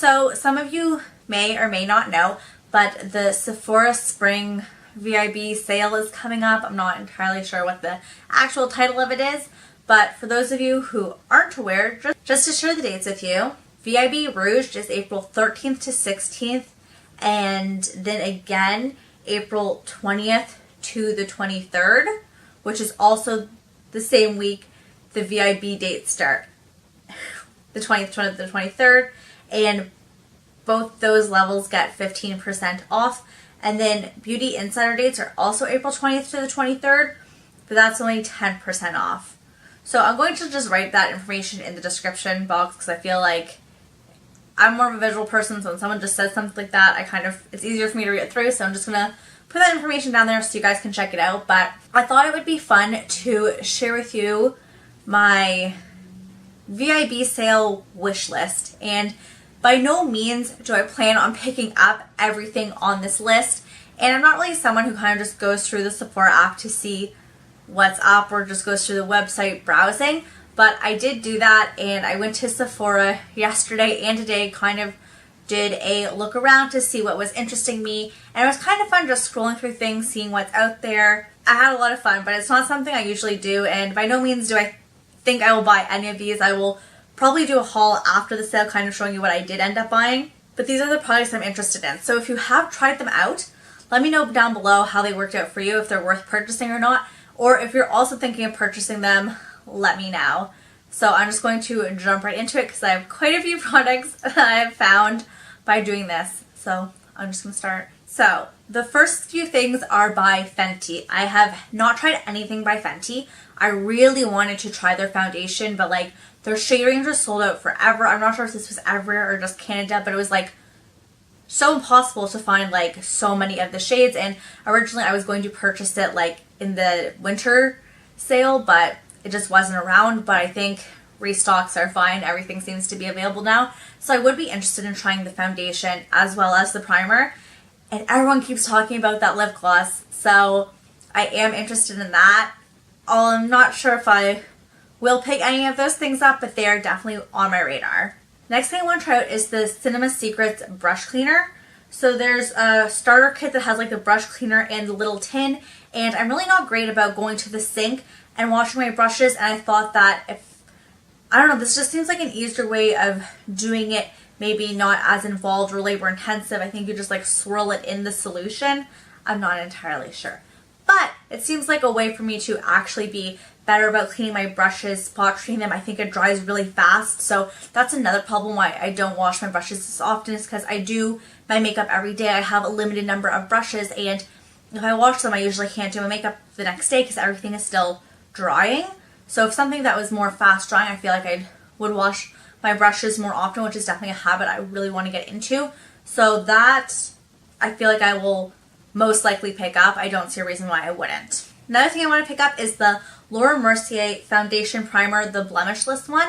So some of you may or may not know, but the Sephora Spring VIB sale is coming up. I'm not entirely sure what the actual title of it is, but for those of you who aren't aware, just to share the dates with you, VIB Rouge is April 13th to 16th, and then again April 20th to the 23rd, which is also the same week the VIB dates start. The 20th to the 23rd, and both those levels get 15% off. And then Beauty Insider dates are also April 20th to the 23rd, but that's only 10% off. So I'm going to just write that information in the description box because I feel like I'm more of a visual person, so when someone just says something like that, it's easier for me to read it through, so I'm just going to put that information down there so you guys can check it out. But I thought it would be fun to share with you my VIB sale wish list, and by no means do I plan on picking up everything on this list, and I'm not really someone who kind of just goes through the Sephora app to see what's up or just goes through the website browsing, but I did do that, and I went to Sephora yesterday and today, kind of did a look around to see what was interesting me, and it was kind of fun just scrolling through things, seeing what's out there. I had a lot of fun, but it's not something I usually do, and by no means do I think I will buy any of these. I will probably do a haul after the sale, kind of showing you what I did end up buying, but these are the products I'm interested in. So if you have tried them out, let me know down below how they worked out for you, if they're worth purchasing or not, or if you're also thinking of purchasing them, let me know. So I'm just going to jump right into it because I have quite a few products that I have found by doing this. So I'm just going to start. So the first few things are by Fenty. I have not tried anything by Fenty. I really wanted to try their foundation, but like their shade range was sold out forever. I'm not sure if this was everywhere or just Canada, but it was like so impossible to find like so many of the shades. And originally I was going to purchase it like in the winter sale, but it just wasn't around. But I think restocks are fine. Everything seems to be available now. So I would be interested in trying the foundation as well as the primer. And everyone keeps talking about that lip gloss, so I am interested in that. I'm not sure if I will pick any of those things up, but they are definitely on my radar. Next thing I want to try out is the Cinema Secrets brush cleaner. So there's a starter kit that has like the brush cleaner and the little tin, and I'm really not great about going to the sink and washing my brushes, and I thought that this just seems like an easier way of doing it. Maybe not as involved or labor intensive. I think you just like swirl it in the solution. I'm not entirely sure. But it seems like a way for me to actually be better about cleaning my brushes, spot treating them. I think it dries really fast. So that's another problem why I don't wash my brushes as often, is because I do my makeup every day. I have a limited number of brushes, and if I wash them, I usually can't do my makeup the next day because everything is still drying. So if something that was more fast drying, I feel like I would wash my brushes more often, which is definitely a habit I really want to get into. So that I feel like I will most likely pick up. I don't see a reason why I wouldn't. Another thing I want to pick up is the Laura Mercier Foundation Primer, the blemishless one.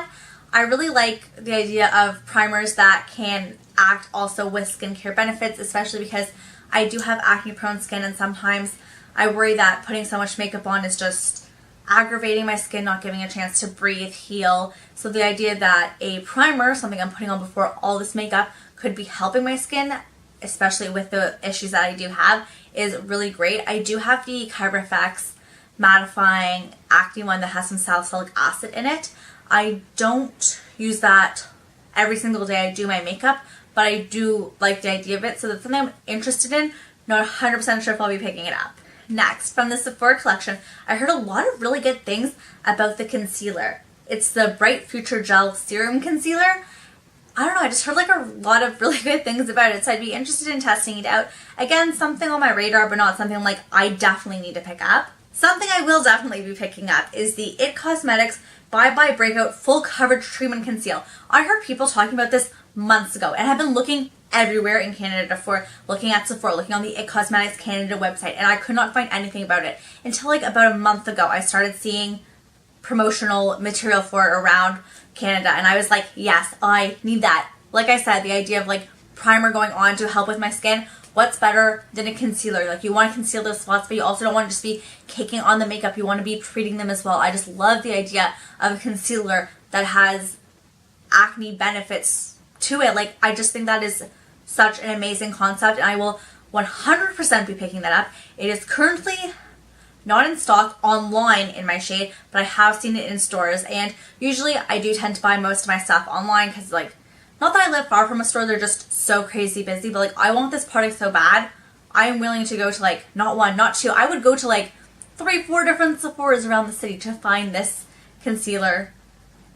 I really like the idea of primers that can act also with skincare benefits, especially because I do have acne prone skin, and sometimes I worry that putting so much makeup on is just aggravating my skin, not giving a chance to breathe, heal. So the idea that a primer, something I'm putting on before all this makeup, could be helping my skin, especially with the issues that I do have, is really great. I do have the Kyberflex mattifying acne one that has some salicylic acid in it. I don't use that every single day I do my makeup, but I do like the idea of it, so that's something I'm interested in. Not 100% sure if I'll be picking it up. Next, from the Sephora collection, I heard a lot of really good things about the concealer. It's the Bright Future Gel Serum Concealer. I don't know, I just heard like a lot of really good things about it, so I'd be interested in testing it out. Again, something on my radar, but not something like I definitely need to pick up. Something I will definitely be picking up is the IT Cosmetics Bye Bye Breakout Full Coverage Treatment Conceal. I heard people talking about this months ago, and have been looking everywhere in Canada for looking at Sephora, looking on the IT Cosmetics Canada website, and I could not find anything about it until like about a month ago. I started seeing promotional material for it around Canada, and I was like, yes, I need that. Like I said, the idea of like primer going on to help with my skin, what's better than a concealer? Like, you want to conceal those spots, but you also don't want to just be caking on the makeup. You want to be treating them as well. I just love the idea of a concealer that has acne benefits to it. Like, I just think that is such an amazing concept, and I will 100% be picking that up. It is currently not in stock online in my shade, but I have seen it in stores, and usually I do tend to buy most of my stuff online because, like, not that I live far from a store, they're just so crazy busy, but like, I want this product so bad, I am willing to go to like, not one, not two, I would go to like 3-4 different Sephoras around the city to find this concealer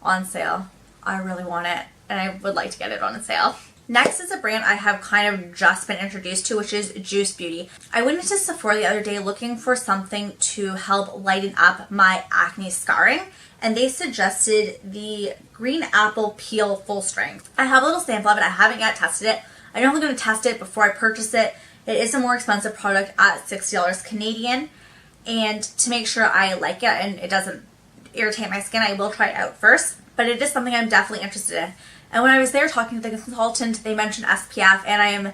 on sale. I really want it, and I would like to get it on a sale. Next is a brand I have kind of just been introduced to, which is Juice Beauty. I went into Sephora the other day looking for something to help lighten up my acne scarring, and they suggested the Green Apple Peel Full Strength. I have a little sample of it. I haven't yet tested it. I know I'm going to test it before I purchase it. It is a more expensive product at $60 Canadian, and to make sure I like it and it doesn't irritate my skin, I will try it out first, but it is something I'm definitely interested in. And when I was there talking to the consultant, they mentioned SPF, and I am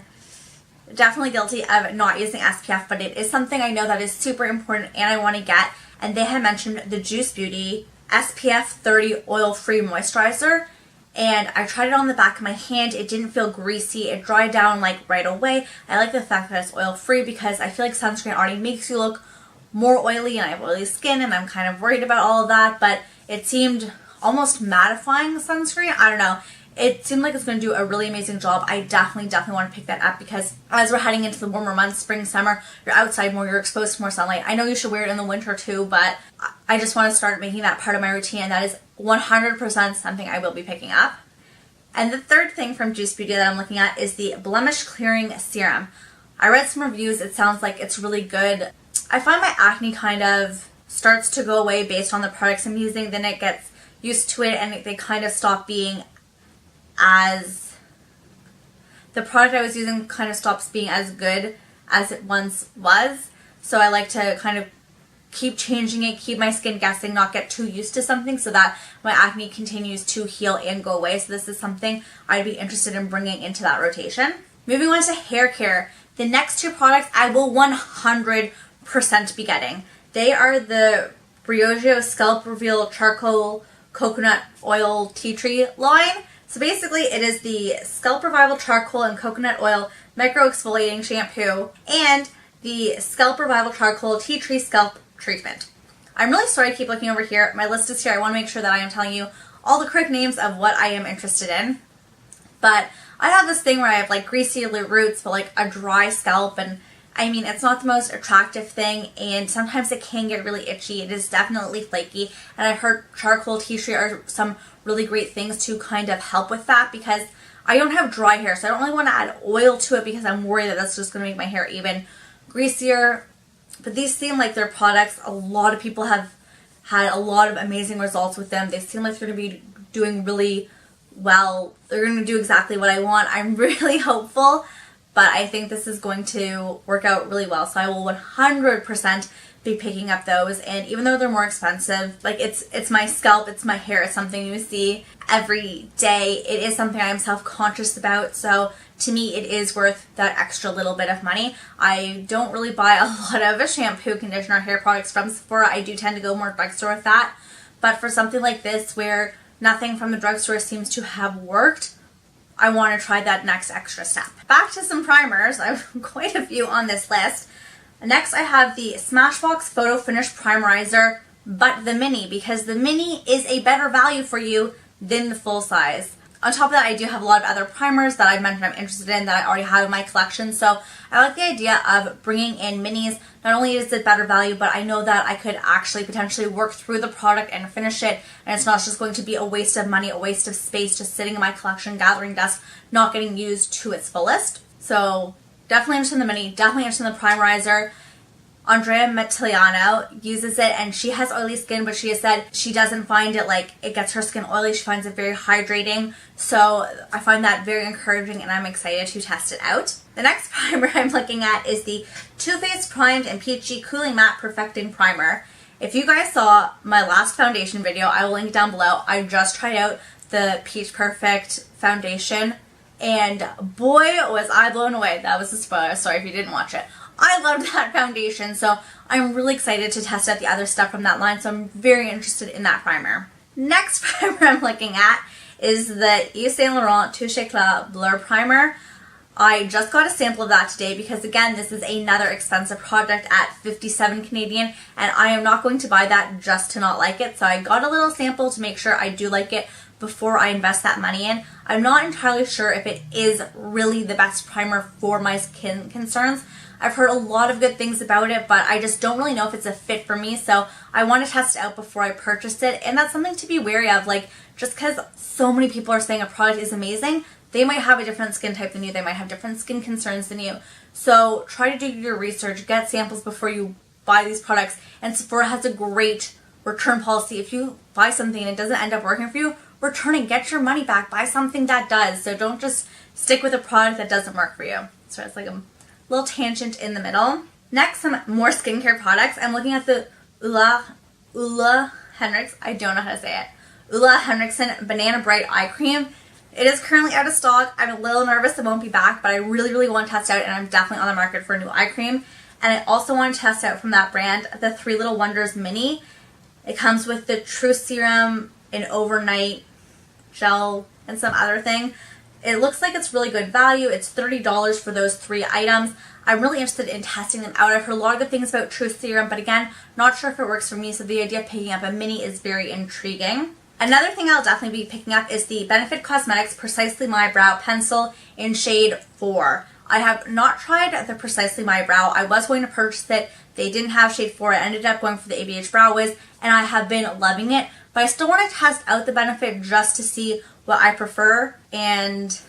definitely guilty of not using SPF, but it is something I know that is super important and I want to get. And they had mentioned the Juice Beauty SPF 30 Oil-Free Moisturizer, and I tried it on the back of my hand. It didn't feel greasy. It dried down like right away. I like the fact that it's oil-free because I feel like sunscreen already makes you look more oily, and I have oily skin, and I'm kind of worried about all of that, but it seemed almost mattifying sunscreen. I don't know. It seemed like it's going to do a really amazing job. I definitely want to pick that up because as we're heading into the warmer months, spring, summer, you're outside more, you're exposed to more sunlight. I know you should wear it in the winter too, but I just want to start making that part of my routine, and that is 100% something I will be picking up. And the third thing from Juice Beauty that I'm looking at is the Blemish Clearing Serum. I read some reviews. It sounds like it's really good. I find my acne kind of starts to go away based on the products I'm using. Then it gets used to it, and they kind of stop being as, the product I was using kind of stops being as good as it once was. So I like to kind of keep changing it, keep my skin guessing, not get too used to something so that my acne continues to heal and go away. So this is something I'd be interested in bringing into that rotation. Moving on to hair care. The next two products I will 100% be getting. They are the Briogeo Scalp Reveal Charcoal Coconut Oil Tea Tree line. So basically it is the Scalp Revival Charcoal and Coconut Oil Micro Exfoliating Shampoo and the Scalp Revival Charcoal Tea Tree Scalp Treatment. I'm really sorry I keep looking over here. My list is here. I want to make sure that I am telling you all the correct names of what I am interested in. But I have this thing where I have like greasy roots but like a dry scalp, and I mean, it's not the most attractive thing, and sometimes it can get really itchy. It is definitely flaky, and I've heard charcoal tea tree are some really great things to kind of help with that because I don't have dry hair, so I don't really want to add oil to it because I'm worried that that's just going to make my hair even greasier. But these seem like they're products. A lot of people have had a lot of amazing results with them. They seem like they're going to be doing really well. They're going to do exactly what I want. I'm really hopeful. But I think this is going to work out really well. So I will 100% be picking up those. And even though they're more expensive, like it's my scalp, it's my hair, it's something you see every day. It is something I'm self-conscious about. So to me, it is worth that extra little bit of money. I don't really buy a lot of shampoo, conditioner, hair products from Sephora. I do tend to go more drugstore with that. But for something like this where nothing from the drugstore seems to have worked, I want to try that next extra step. Back to some primers. I have quite a few on this list. Next, I have the Smashbox Photo Finish Primerizer, but the mini, because the mini is a better value for you than the full size. On top of that, I do have a lot of other primers that I've mentioned I'm interested in that I already have in my collection. So I like the idea of bringing in minis. Not only is it better value, but I know that I could actually potentially work through the product and finish it. And it's not just going to be a waste of money, a waste of space, just sitting in my collection, gathering dust, not getting used to its fullest. So definitely interested in the mini, definitely interested in the primerizer. Andrea Metiliano uses it, and she has oily skin, but she has said she doesn't find it like it gets her skin oily. She finds it very hydrating, so I find that very encouraging, and I'm excited to test it out. The next primer I'm looking at is the Too Faced Primed and Peachy Cooling Matte Perfecting Primer. If you guys saw my last foundation video, I will link down below. I just tried out the Peach Perfect foundation, and boy was I blown away. That was a spoiler, sorry if you didn't watch it. I loved that foundation, so I'm really excited to test out the other stuff from that line, so I'm very interested in that primer. Next primer I'm looking at is the Yves Saint Laurent Touche Éclat Blur Primer. I just got a sample of that today because, again, this is another expensive product at 57 Canadian, and I am not going to buy that just to not like it. So I got a little sample to make sure I do like it before I invest that money in. I'm not entirely sure if it is really the best primer for my skin concerns. I've heard a lot of good things about it, but I just don't really know if it's a fit for me, so I want to test it out before I purchase it, and that's something to be wary of. Like, just because so many people are saying a product is amazing, they might have a different skin type than you, they might have different skin concerns than you. So try to do your research, get samples before you buy these products, and Sephora has a great return policy. If you buy something and it doesn't end up working for you, return it, get your money back, buy something that does. So don't just stick with a product that doesn't work for you. So it's like a little tangent in the middle. Next, some more skincare products. I'm looking at the Ulla Henriksen, I don't know how to say it, Ulla Henriksen Banana Bright Eye Cream. It is currently out of stock. I'm a little nervous it won't be back, but I really want to test it out, and I'm definitely on the market for a new eye cream. And I also want to test out from that brand the 3 Little Wonders Mini. It comes with the True Serum, an overnight gel, and some other thing. It looks like it's really good value. It's $30 for those 3 items. I'm really interested in testing them out. I've heard a lot of good things about True Serum, but again, not sure if it works for me, so the idea of picking up a mini is very intriguing. Another thing I'll definitely be picking up is the Benefit Cosmetics Precisely My Brow Pencil in shade 4. I have not tried the Precisely My Brow. I was going to purchase it. They didn't have shade 4. I ended up going for the ABH Brow Wiz, and I have been loving it. But I still want to test out the Benefit just to see what I prefer, and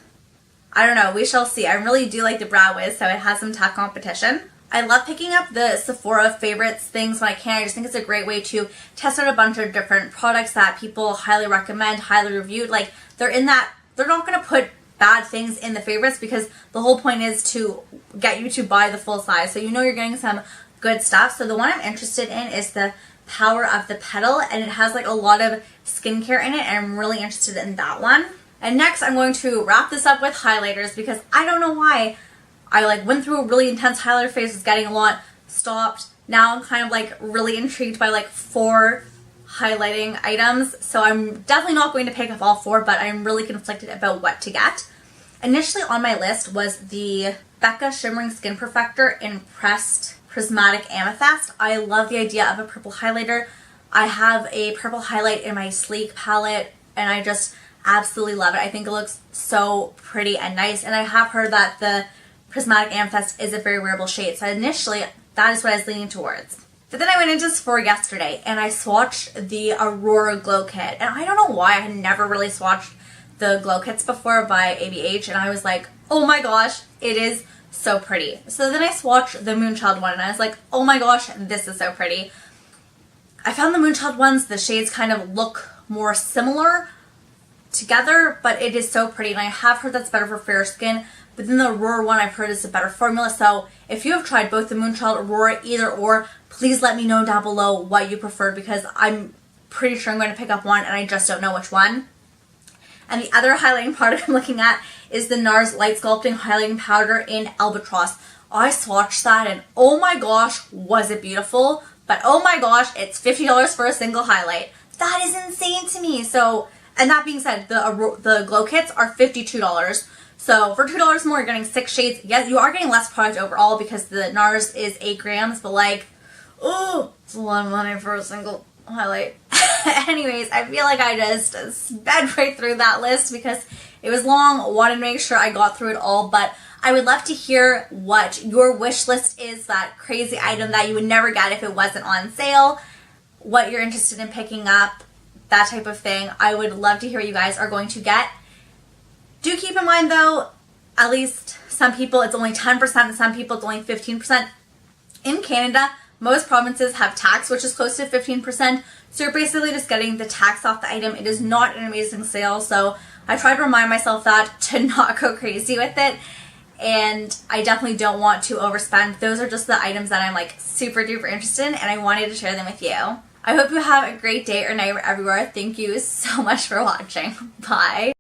I don't know, we shall see. I really do like the Brow Wiz, so it has some tough competition. I love picking up the Sephora favorites things when I can. I just think it's a great way to test out a bunch of different products that people highly recommend, highly reviewed. Like, they're not going to put bad things in the favorites because the whole point is to get you to buy the full size. So you know you're getting some good stuff. So the one I'm interested in is the Power of the Petal, and it has like a lot of skincare in it, and I'm really interested in that one. And next I'm going to wrap this up with highlighters because I don't know why. I went through a really intense highlighter phase, was getting a lot, stopped. Now I'm kind of really intrigued by 4 highlighting items. So I'm definitely not going to pick up all 4, but I'm really conflicted about what to get. Initially on my list was the Becca Shimmering Skin Perfector in Pressed Prismatic Amethyst. I love the idea of a purple highlighter. I have a purple highlight in my Sleek palette, and I just absolutely love it. I think it looks so pretty and nice, and I have heard that the Prismatic Amethyst is a very wearable shade, so initially that is what I was leaning towards. But then I went into Sephora yesterday and I swatched the Aurora Glow Kit, and I don't know why I had never really swatched the glow kits before by ABH, and I was like, oh my gosh, it is so pretty. So then I swatched the Moonchild one, and I was like, oh my gosh, this is so pretty. I found the Moonchild ones, the shades kind of look more similar together, but it is so pretty, and I have heard that's better for fair skin. But then the Aurora one I've heard is a better formula. So if you have tried both the Moonchild, Aurora, either or, please let me know down below what you preferred, because I'm pretty sure I'm going to pick up one and I just don't know which one. And the other highlighting product I'm looking at is the NARS Light Sculpting Highlighting Powder in Albatross. I swatched that and oh my gosh, was it beautiful. But oh my gosh, it's $50 for a single highlight. That is insane to me. So, and that being said, the glow kits are $52. So for $2 more, you're getting 6 shades. Yes, you are getting less product overall because the NARS is 8 grams, but oh, it's a lot of money for a single highlight. Anyways, I feel like I just sped right through that list because it was long, wanted to make sure I got through it all, but I would love to hear what your wish list is, that crazy item that you would never get if it wasn't on sale, what you're interested in picking up, that type of thing. I would love to hear what you guys are going to get. Do keep in mind though, at least some people it's only 10% and some people it's only 15%. In Canada, most provinces have tax, which is close to 15%. So you're basically just getting the tax off the item. It is not an amazing sale, so I try to remind myself that to not go crazy with it. And I definitely don't want to overspend. Those are just the items that I'm super duper interested in, and I wanted to share them with you. I hope you have a great day or night wherever you are. Thank you so much for watching. Bye.